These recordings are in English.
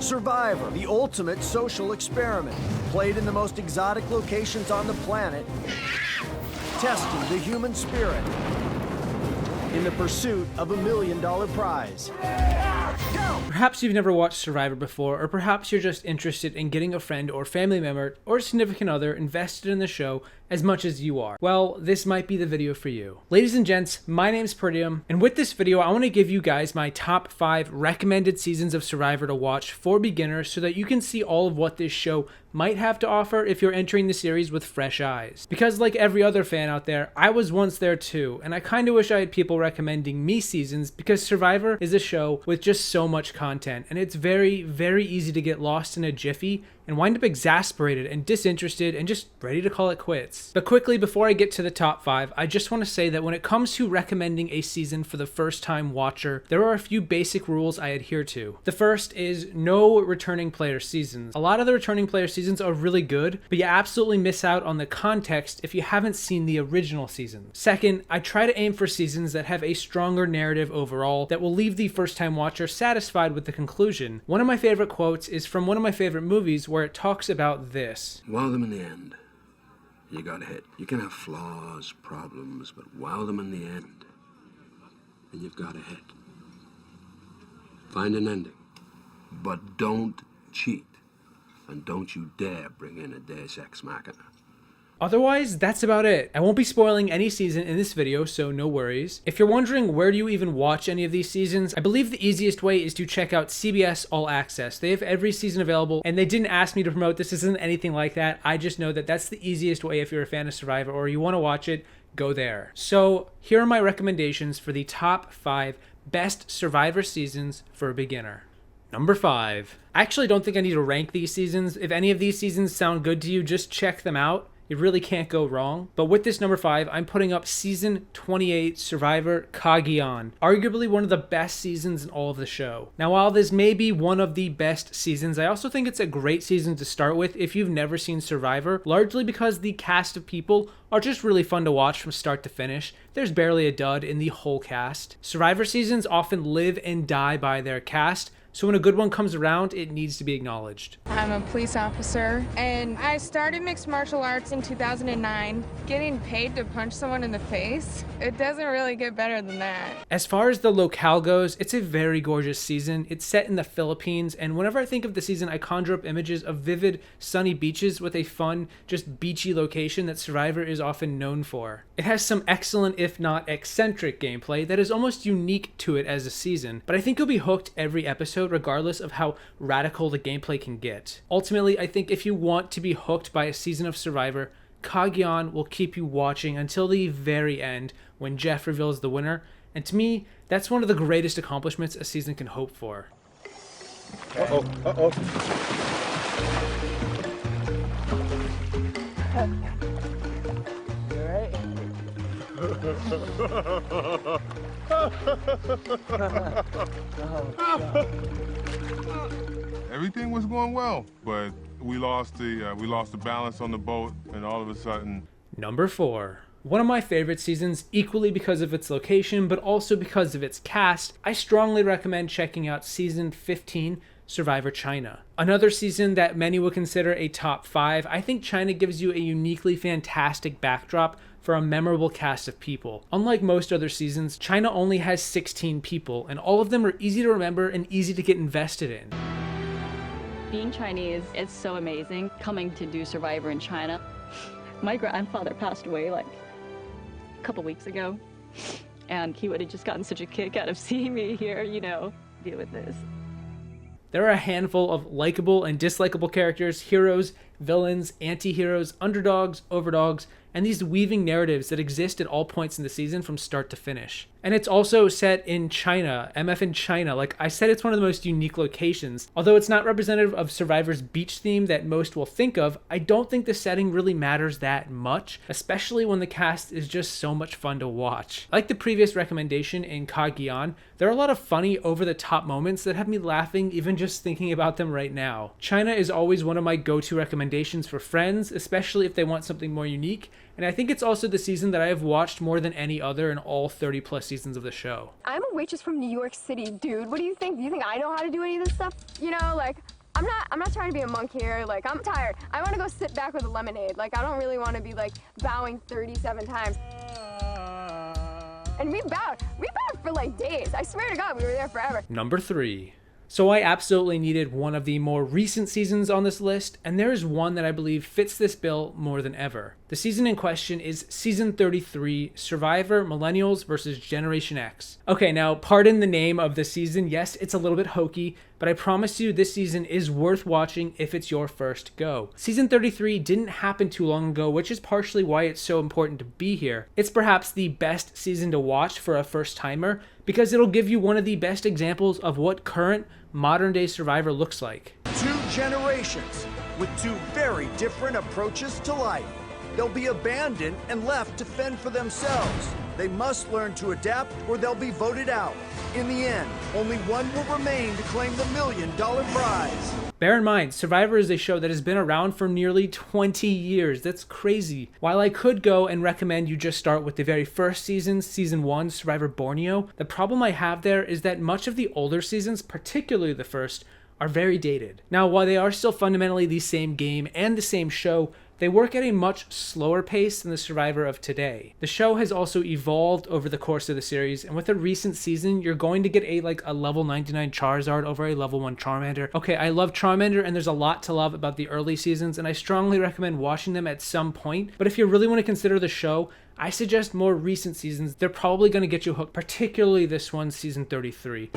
Survivor, the ultimate social experiment, played in the most exotic locations on the planet, testing the human spirit in the pursuit of $1 million prize. Perhaps you've never watched Survivor before, or perhaps you're just interested in getting a friend or family member or significant other invested in the show as much as you are. Well, this might be the video for you. Ladies and gents, my name's Peridiam, and with this video, I want to give you guys my top 5 recommended seasons of Survivor to watch for beginners so that you can see all of what this show might have to offer if you're entering the series with fresh eyes. Because like every other fan out there, I was once there too, and I kinda wish I had people recommending me seasons because Survivor is a show with just so much content, and it's very, very easy to get lost in a jiffy and wind up exasperated and disinterested and just ready to call it quits. But quickly, before I get to the top 5, I just want to say that when it comes to recommending a season for the first time watcher, there are a few basic rules I adhere to. The first is no returning player seasons. A lot of the returning player seasons are really good, but you absolutely miss out on the context if you haven't seen the original season. Second, I try to aim for seasons that have a stronger narrative overall that will leave the first time watcher satisfied with the conclusion. One of my favorite quotes is from one of my favorite movies where it talks about this. Wow them in the end. You got hit. You can have flaws, problems, but wow them in the end. And you've got a hit. Find an ending. But don't cheat. And don't you dare bring in a Deus Ex Machina. Otherwise, that's about it. I won't be spoiling any season in this video, so no worries. If you're wondering where do you even watch any of these seasons, I believe the easiest way is to check out CBS All Access. They have every season available, and they didn't ask me to promote this. This isn't anything like that. I just know that that's the easiest way if you're a fan of Survivor or you want to watch it, go there. So here are my recommendations for the top 5 best Survivor seasons for a beginner. Number 5. I actually don't think I need to rank these seasons. If any of these seasons sound good to you, just check them out. You really can't go wrong. But with this number 5, I'm putting up season 28 Survivor Cagayan, arguably one of the best seasons in all of the show. Now, while this may be one of the best seasons, I also think it's a great season to start with if you've never seen Survivor, largely because the cast of people are just really fun to watch from start to finish. There's barely a dud in the whole cast. Survivor seasons often live and die by their cast, so when a good one comes around, it needs to be acknowledged. I'm a police officer, and I started mixed martial arts in 2009. Getting paid to punch someone in the face, it doesn't really get better than that. As far as the locale goes, it's a very gorgeous season. It's set in the Philippines, and whenever I think of the season, I conjure up images of vivid, sunny beaches with a fun, just beachy location that Survivor is often known for. It has some excellent, if not eccentric, gameplay that is almost unique to it as a season, but I think you'll be hooked every episode regardless of how radical the gameplay can get. Ultimately, I think if you want to be hooked by a season of Survivor, Cagayan will keep you watching until the very end when Jeff reveals the winner, and to me, that's one of the greatest accomplishments a season can hope for. Uh-oh, uh-oh. You alright? Everything was going well, but we lost the balance on the boat, and all of a sudden. Number 4. One of my favorite seasons, equally because of its location, but also because of its cast, I strongly recommend checking out season 15, Survivor China. Another season that many would consider a top 5, I think China gives you a uniquely fantastic backdrop for a memorable cast of people. Unlike most other seasons, China only has 16 people, and all of them are easy to remember and easy to get invested in. Being Chinese, it's so amazing coming to do Survivor in China. My grandfather passed away like a couple weeks ago, and he would have just gotten such a kick out of seeing me here, you know, deal with this. There are a handful of likable and dislikable characters, heroes, villains, anti-heroes, underdogs, overdogs, and these weaving narratives that exist at all points in the season from start to finish. And it's also set in China, MF in China. Like I said, it's one of the most unique locations. Although it's not representative of Survivor's beach theme that most will think of, I don't think the setting really matters that much, especially when the cast is just so much fun to watch. Like the previous recommendation in Cagayan, there are a lot of funny, over-the-top moments that have me laughing even just thinking about them right now. China is always one of my go-to recommendations recommendations for friends, especially if they want something more unique. And I think it's also the season that I have watched more than any other in all 30 plus seasons of the show. I'm a waitress from New York City, dude. What do you think? Do you think I know how to do any of this stuff? You know, like, I'm not trying to be a monk here. Like, I'm tired. I want to go sit back with a lemonade. Like, I don't really want to be, like, bowing 37 times. And we bowed for, like, days. I swear to God, we were there forever. Number 3. So I absolutely needed one of the more recent seasons on this list, and there is one that I believe fits this bill more than ever. The season in question is Season 33, Survivor, Millennials vs. Generation X. Okay, now pardon the name of the season. Yes, it's a little bit hokey, but I promise you this season is worth watching if it's your first go. Season 33 didn't happen too long ago, which is partially why it's so important to be here. It's perhaps the best season to watch for a first timer because it'll give you one of the best examples of what current modern day Survivor looks like. 2 generations with 2 very different approaches to life. They'll be abandoned and left to fend for themselves. They must learn to adapt or they'll be voted out. In the end, only one will remain to claim the $1 million prize. Bear in mind, Survivor is a show that has been around for nearly 20 years. That's crazy. While I could go and recommend you just start with the very first season, Season 1, Survivor Borneo, the problem I have there is that much of the older seasons, particularly the first, are very dated. Now, while they are still fundamentally the same game and the same show, they work at a much slower pace than the Survivor of today. The show has also evolved over the course of the series, and with a recent season, you're going to get a level 99 Charizard over a level 1 Charmander. Okay, I love Charmander, and there's a lot to love about the early seasons, and I strongly recommend watching them at some point, but if you really want to consider the show, I suggest more recent seasons. They're probably going to get you hooked, particularly this one, Season 33.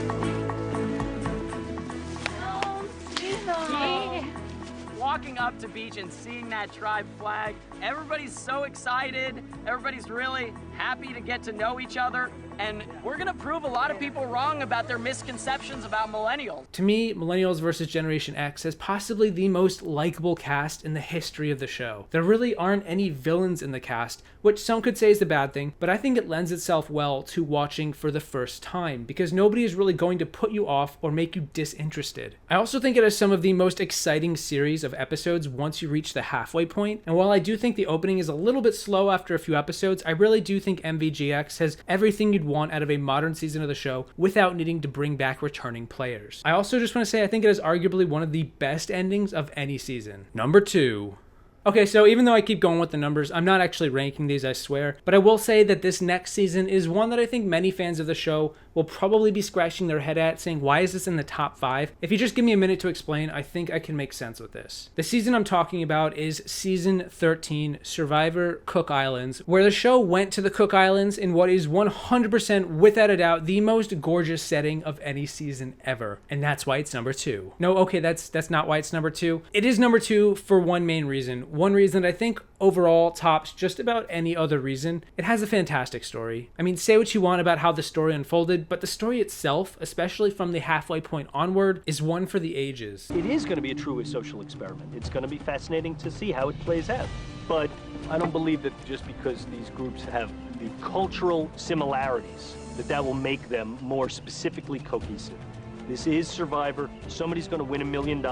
Walking up to beach and seeing that tribe flag, everybody's so excited, everybody's really happy to get to know each other, and we're gonna prove a lot of people wrong about their misconceptions about millennials. To me, Millennials vs. Generation X is possibly the most likable cast in the history of the show. There really aren't any villains in the cast, which some could say is a bad thing, but I think it lends itself well to watching for the first time, because nobody is really going to put you off or make you disinterested. I also think it has some of the most exciting series of episodes once you reach the halfway point, and while I do think the opening is a little bit slow after a few episodes, I really do think MVGX has everything you'd want out of a modern season of the show without needing to bring back returning players. I also just want to say I think it is arguably one of the best endings of any season. Number 2. Okay, so even though I keep going with the numbers, I'm not actually ranking these, I swear, but I will say that this next season is one that I think many fans of the show will probably be scratching their head at, saying, why is this in the top 5? If you just give me a minute to explain, I think I can make sense with this. The season I'm talking about is Season 13, Survivor Cook Islands, where the show went to the Cook Islands in what is 100% without a doubt the most gorgeous setting of any season ever, and that's why it's number 2. No, okay, that's not why it's number 2. It is number 2 for one main reason. One reason that I think overall tops just about any other reason. It has a fantastic story. I mean, say what you want about how the story unfolded, but the story itself, especially from the halfway point onward, is one for the ages. It is going to be a true social experiment. It's going to be fascinating to see how it plays out. But I don't believe that just because these groups have the cultural similarities, that will make them more specifically cohesive. This is Survivor. Somebody's going to win $1 million,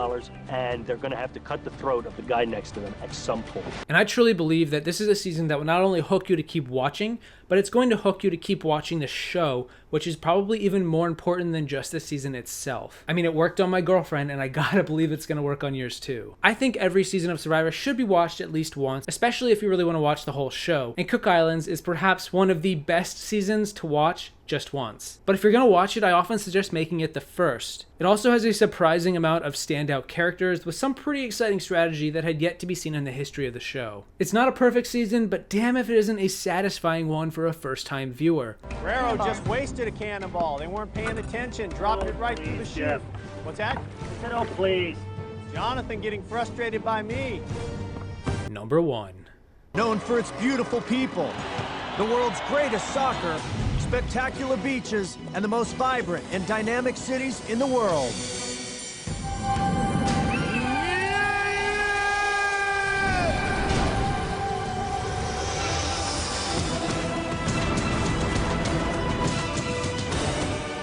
and they're going to have to cut the throat of the guy next to them at some point. And I truly believe that this is a season that will not only hook you to keep watching, but it's going to hook you to keep watching the show, which is probably even more important than just the season itself. I mean, it worked on my girlfriend, and I gotta believe it's gonna work on yours too. I think every season of Survivor should be watched at least once, especially if you really want to watch the whole show. And Cook Islands is perhaps one of the best seasons to watch just once. But if you're gonna watch it, I often suggest making it the first. It also has a surprising amount of standout characters with some pretty exciting strategy that had yet to be seen in the history of the show. It's not a perfect season, but damn if it isn't a satisfying one for a first-time viewer. Guerrero just wasted a cannonball. They weren't paying attention, dropped it right through the chute. What's that? Oh, please. Jonathan getting frustrated by me. Number 1. Known for its beautiful people, the world's greatest soccer, spectacular beaches, and the most vibrant and dynamic cities in the world.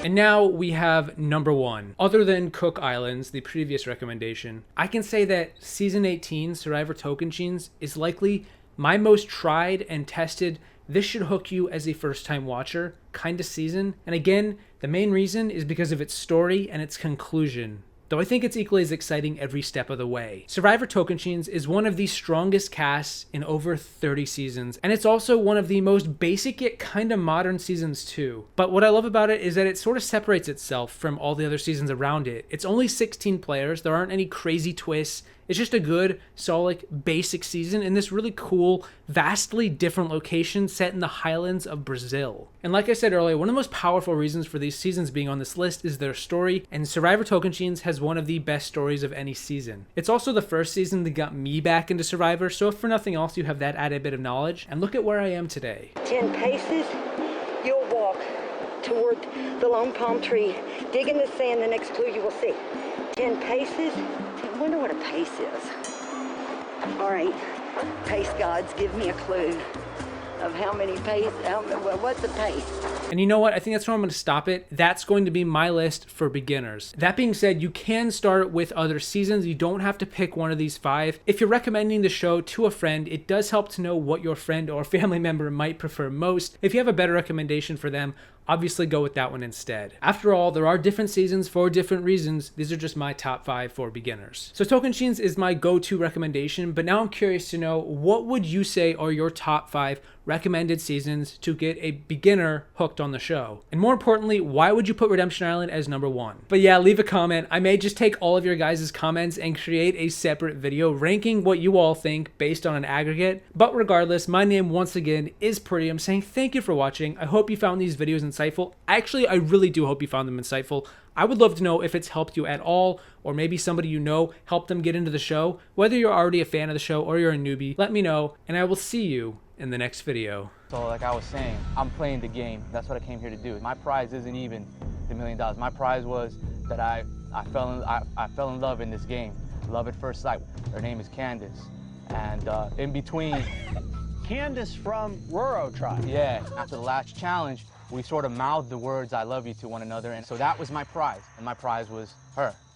And And now we have number 1. Other than Cook Islands, the previous recommendation, I can say that Season 18, Survivor Tocantins, is likely my most tried and tested, this should hook you as a first-time watcher kind of season. And again, the main reason is because of its story and its conclusion, though I think it's equally as exciting every step of the way. Survivor Tocantins is one of the strongest casts in over 30 seasons, and it's also one of the most basic yet kind of modern seasons too. But what I love about it is that it sort of separates itself from all the other seasons around it. It's only 16 players, there aren't any crazy twists. It's just a good, solid, basic season in this really cool, vastly different location set in the highlands of Brazil. And like I said earlier, one of the most powerful reasons for these seasons being on this list is their story, and Survivor Tocantins has one of the best stories of any season. It's also the first season that got me back into Survivor, so if for nothing else, you have that added bit of knowledge. And look at where I am today. 10 paces, you'll walk toward the lone palm tree. Dig in the sand, the next clue you will see. 10 paces. I wonder what a pace is. All right, pace gods, give me a clue of how many pace, what's a pace? And you know what? I think that's where I'm going to stop it. That's going to be my list for beginners. That being said, you can start with other seasons. You don't have to pick one of these 5. If you're recommending the show to a friend, it does help to know what your friend or family member might prefer most. If you have a better recommendation for them, obviously go with that one instead. After all, there are different seasons for different reasons. These are just my top 5 for beginners. So Tocantins is my go-to recommendation, but now I'm curious to know, what would you say are your top 5 recommended seasons to get a beginner hooked on the show? And more importantly, why would you put Redemption Island as number 1? But yeah, leave a comment. I may just take all of your guys' comments and create a separate video ranking what you all think based on an aggregate. But regardless, my name once again is Peridiam, saying thank you for watching. I hope you found these videos insightful. Actually, I really do hope you found them insightful. I would love to know if it's helped you at all, or maybe somebody you know helped them get into the show. Whether you're already a fan of the show or you're a newbie, let me know, and I will see you in the next video. So like I was saying, I'm playing the game. That's what I came here to do. My prize isn't even the $1 million. My prize was that I fell in love in this game. Love at first sight. Her name is Candace. And in between... Candace from Ruro tribe. Yeah, after the last challenge, we sort of mouthed the words "I love you" to one another, and so that was my prize, and my prize was her.